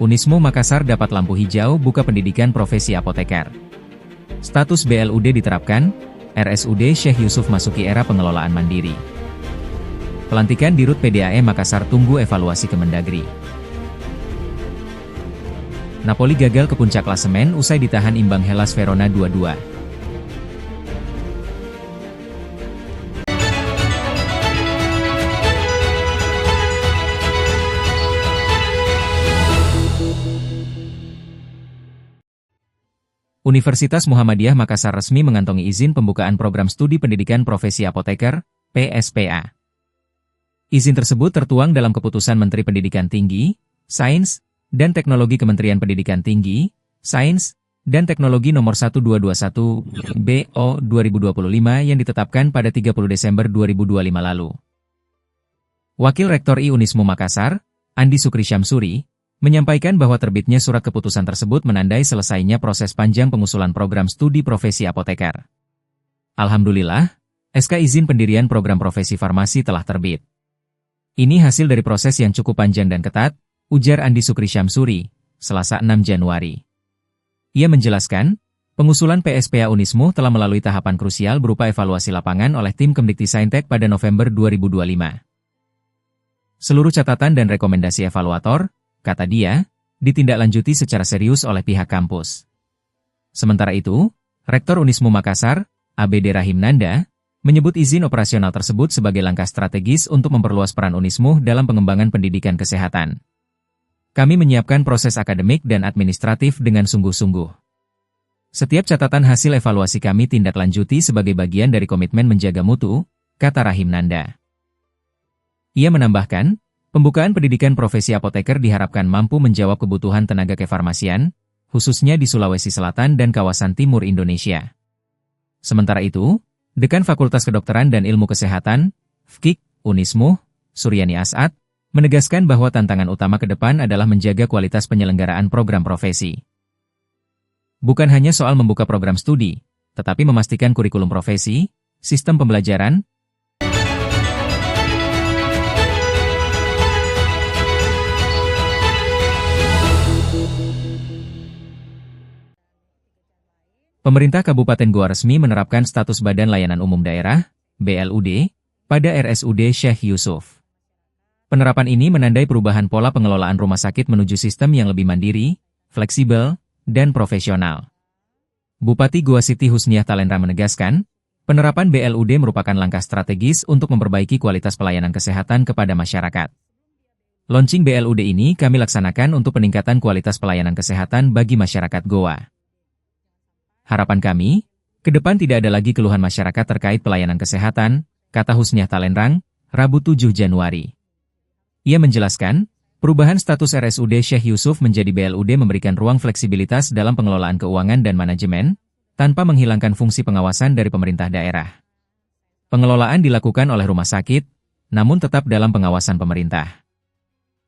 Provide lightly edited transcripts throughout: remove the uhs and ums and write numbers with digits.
Unismu Makassar dapat lampu hijau buka pendidikan profesi apoteker. Status BLUD diterapkan, RSUD Syekh Yusuf masuki era pengelolaan mandiri. Pelantikan Dirut PDAM Makassar tunggu evaluasi Kemendagri. Napoli gagal ke puncak klasemen usai ditahan imbang Hellas Verona 2-2. Universitas Muhammadiyah Makassar resmi mengantongi izin pembukaan program studi pendidikan profesi apoteker, PSPA. Izin tersebut tertuang dalam keputusan Menteri Pendidikan Tinggi, Sains, dan Teknologi Kementerian Pendidikan Tinggi, Sains, dan Teknologi Nomor 1221 BO 2025 yang ditetapkan pada 30 Desember 2025 lalu. Wakil Rektor I Unismu Makassar, Andi Sukri Syamsuri, menyampaikan bahwa terbitnya surat keputusan tersebut menandai selesainya proses panjang pengusulan program studi profesi apoteker. Alhamdulillah, SK izin pendirian program profesi farmasi telah terbit. Ini hasil dari proses yang cukup panjang dan ketat, ujar Andi Sukri Syamsuri, Selasa 6 Januari. Ia menjelaskan, pengusulan PSPA Unismu telah melalui tahapan krusial berupa evaluasi lapangan oleh tim Kemdikti-Saintek pada November 2025. Seluruh catatan dan rekomendasi evaluator, kata dia, ditindaklanjuti secara serius oleh pihak kampus. Sementara itu, Rektor Unismu Makassar, ABD Rahim Nanda, menyebut izin operasional tersebut sebagai langkah strategis untuk memperluas peran Unismu dalam pengembangan pendidikan kesehatan. Kami menyiapkan proses akademik dan administratif dengan sungguh-sungguh. Setiap catatan hasil evaluasi kami tindak lanjuti sebagai bagian dari komitmen menjaga mutu, kata Rahim Nanda. Ia menambahkan, pembukaan pendidikan profesi apoteker diharapkan mampu menjawab kebutuhan tenaga kefarmasian, khususnya di Sulawesi Selatan dan kawasan timur Indonesia. Sementara itu, Dekan Fakultas Kedokteran dan Ilmu Kesehatan, FKIK, Unismu, Suryani As'ad, menegaskan bahwa tantangan utama ke depan adalah menjaga kualitas penyelenggaraan program profesi. Bukan hanya soal membuka program studi, tetapi memastikan kurikulum profesi, sistem pembelajaran, Pemerintah Kabupaten Goa resmi menerapkan status Badan Layanan Umum Daerah, BLUD, pada RSUD Syekh Yusuf. Penerapan ini menandai perubahan pola pengelolaan rumah sakit menuju sistem yang lebih mandiri, fleksibel, dan profesional. Bupati Goa Siti Husniah Talendra menegaskan, penerapan BLUD merupakan langkah strategis untuk memperbaiki kualitas pelayanan kesehatan kepada masyarakat. Launching BLUD ini kami laksanakan untuk peningkatan kualitas pelayanan kesehatan bagi masyarakat Goa. Harapan kami, ke depan tidak ada lagi keluhan masyarakat terkait pelayanan kesehatan, kata Husniah Talendrang, Rabu 7 Januari. Ia menjelaskan, perubahan status RSUD Syekh Yusuf menjadi BLUD memberikan ruang fleksibilitas dalam pengelolaan keuangan dan manajemen, tanpa menghilangkan fungsi pengawasan dari pemerintah daerah. Pengelolaan dilakukan oleh rumah sakit, namun tetap dalam pengawasan pemerintah.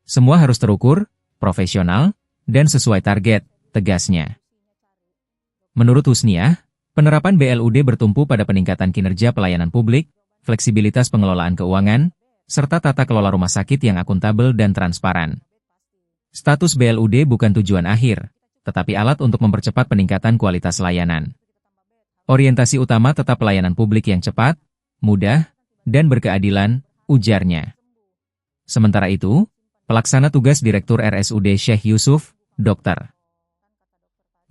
Semua harus terukur, profesional, dan sesuai target, tegasnya. Menurut Husniah, penerapan BLUD bertumpu pada peningkatan kinerja pelayanan publik, fleksibilitas pengelolaan keuangan, serta tata kelola rumah sakit yang akuntabel dan transparan. Status BLUD bukan tujuan akhir, tetapi alat untuk mempercepat peningkatan kualitas layanan. Orientasi utama tetap pelayanan publik yang cepat, mudah, dan berkeadilan, ujarnya. Sementara itu, pelaksana tugas Direktur RSUD Syekh Yusuf, Dr.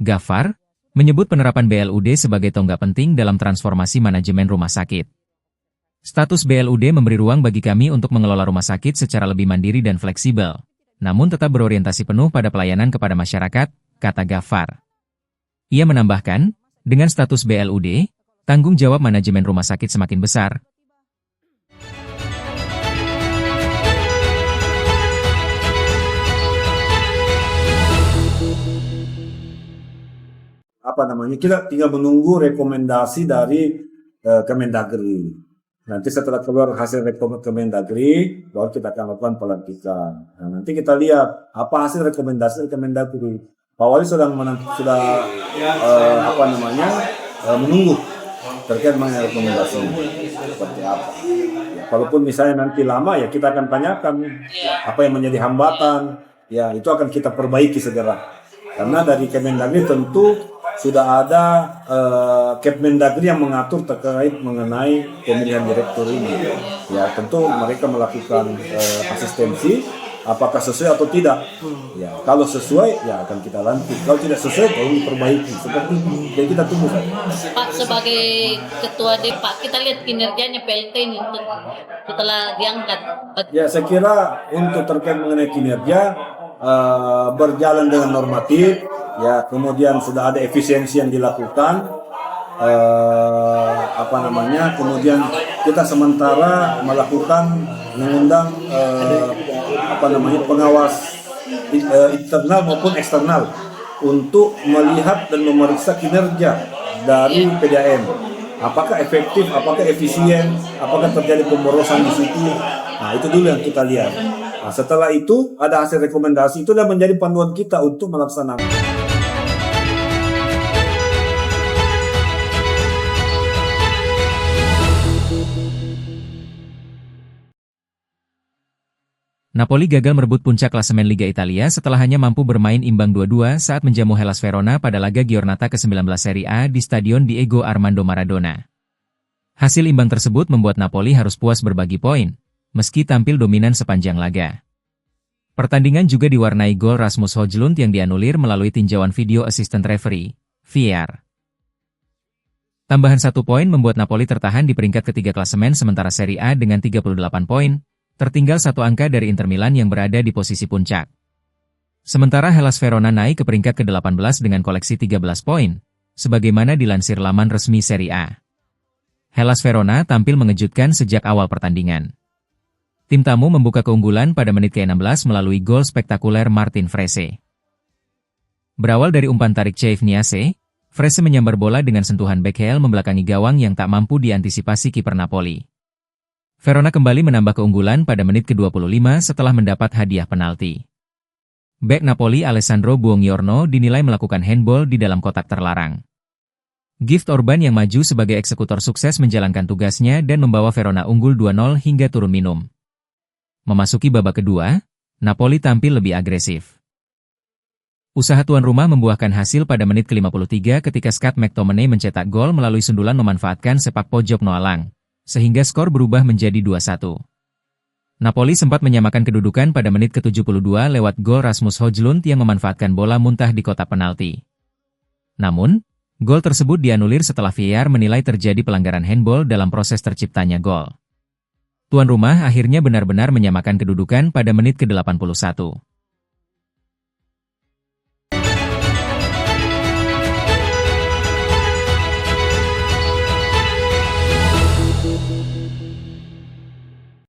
Ghaffar, menyebut penerapan BLUD sebagai tonggak penting dalam transformasi manajemen rumah sakit. Status BLUD memberi ruang bagi kami untuk mengelola rumah sakit secara lebih mandiri dan fleksibel, namun tetap berorientasi penuh pada pelayanan kepada masyarakat, kata Ghaffar. Ia menambahkan, dengan status BLUD, tanggung jawab manajemen rumah sakit semakin besar. Kita tinggal menunggu rekomendasi dari Kemendagri. Nanti setelah keluar hasil Kemendagri, baru kita akan lakukan pelantikan. Nah, nanti kita lihat apa hasil rekomendasi Kemendagri. Pak Wali menunggu terkait mengenai rekomendasinya seperti apa. Ya, kalaupun misalnya nanti lama, ya kita akan tanyakan apa yang menjadi hambatan, ya itu akan kita perbaiki segera. Karena dari Kemendagri tentu sudah ada Kemendagri yang mengatur terkait mengenai pemilihan direktur ini. Ya tentu mereka melakukan asistensi, apakah sesuai atau tidak. Ya kalau sesuai ya akan kita lantik. Kalau tidak sesuai tolong diperbaiki. Seperti itu. Jadi kita tunggu saja. Pak, sebagai ketua DPAK, kita lihat kinerjanya PLT ini setelah diangkat. Ya saya kira untuk terkait mengenai kinerja berjalan dengan normatif, ya kemudian sudah ada efisiensi yang dilakukan, kemudian kita sementara melakukan mengundang pengawas internal maupun eksternal untuk melihat dan memeriksa kinerja dari PDAM. Apakah efektif, apakah efisien, apakah terjadi pemborosan di situ. Nah itu dulu yang kita lihat. Nah, setelah itu ada hasil rekomendasi, itu sudah menjadi panduan kita untuk melaksanakan. Napoli gagal merebut puncak klasemen Liga Italia setelah hanya mampu bermain imbang 2-2 saat menjamu Hellas Verona pada laga Giornata ke-19 Serie A di Stadion Diego Armando Maradona. Hasil imbang tersebut membuat Napoli harus puas berbagi poin, meski tampil dominan sepanjang laga. Pertandingan juga diwarnai gol Rasmus Højlund yang dianulir melalui tinjauan video assistant referee, VAR. Tambahan 1 poin membuat Napoli tertahan di peringkat ketiga klasemen sementara Serie A dengan 38 poin, tertinggal 1 angka dari Inter Milan yang berada di posisi puncak. Sementara Hellas Verona naik ke peringkat ke-18 dengan koleksi 13 poin, sebagaimana dilansir laman resmi Serie A. Hellas Verona tampil mengejutkan sejak awal pertandingan. Tim tamu membuka keunggulan pada menit ke-16 melalui gol spektakuler Martin Freese. Berawal dari umpan tarik Cheiv Niasse, Freese menyambar bola dengan sentuhan backheel membelakangi gawang yang tak mampu diantisipasi kiper Napoli. Verona kembali menambah keunggulan pada menit ke-25 setelah mendapat hadiah penalti. Bek Napoli Alessandro Buongiorno dinilai melakukan handball di dalam kotak terlarang. Gift Orban yang maju sebagai eksekutor sukses menjalankan tugasnya dan membawa Verona unggul 2-0 hingga turun minum. Memasuki babak kedua, Napoli tampil lebih agresif. Usaha tuan rumah membuahkan hasil pada menit ke-53 ketika Scott McTominay mencetak gol melalui sundulan memanfaatkan sepak pojok Noah Lang, sehingga skor berubah menjadi 2-1. Napoli sempat menyamakan kedudukan pada menit ke-72 lewat gol Rasmus Højlund yang memanfaatkan bola muntah di kotak penalti. Namun, gol tersebut dianulir setelah VAR menilai terjadi pelanggaran handball dalam proses terciptanya gol. Tuan rumah akhirnya benar-benar menyamakan kedudukan pada menit ke-81.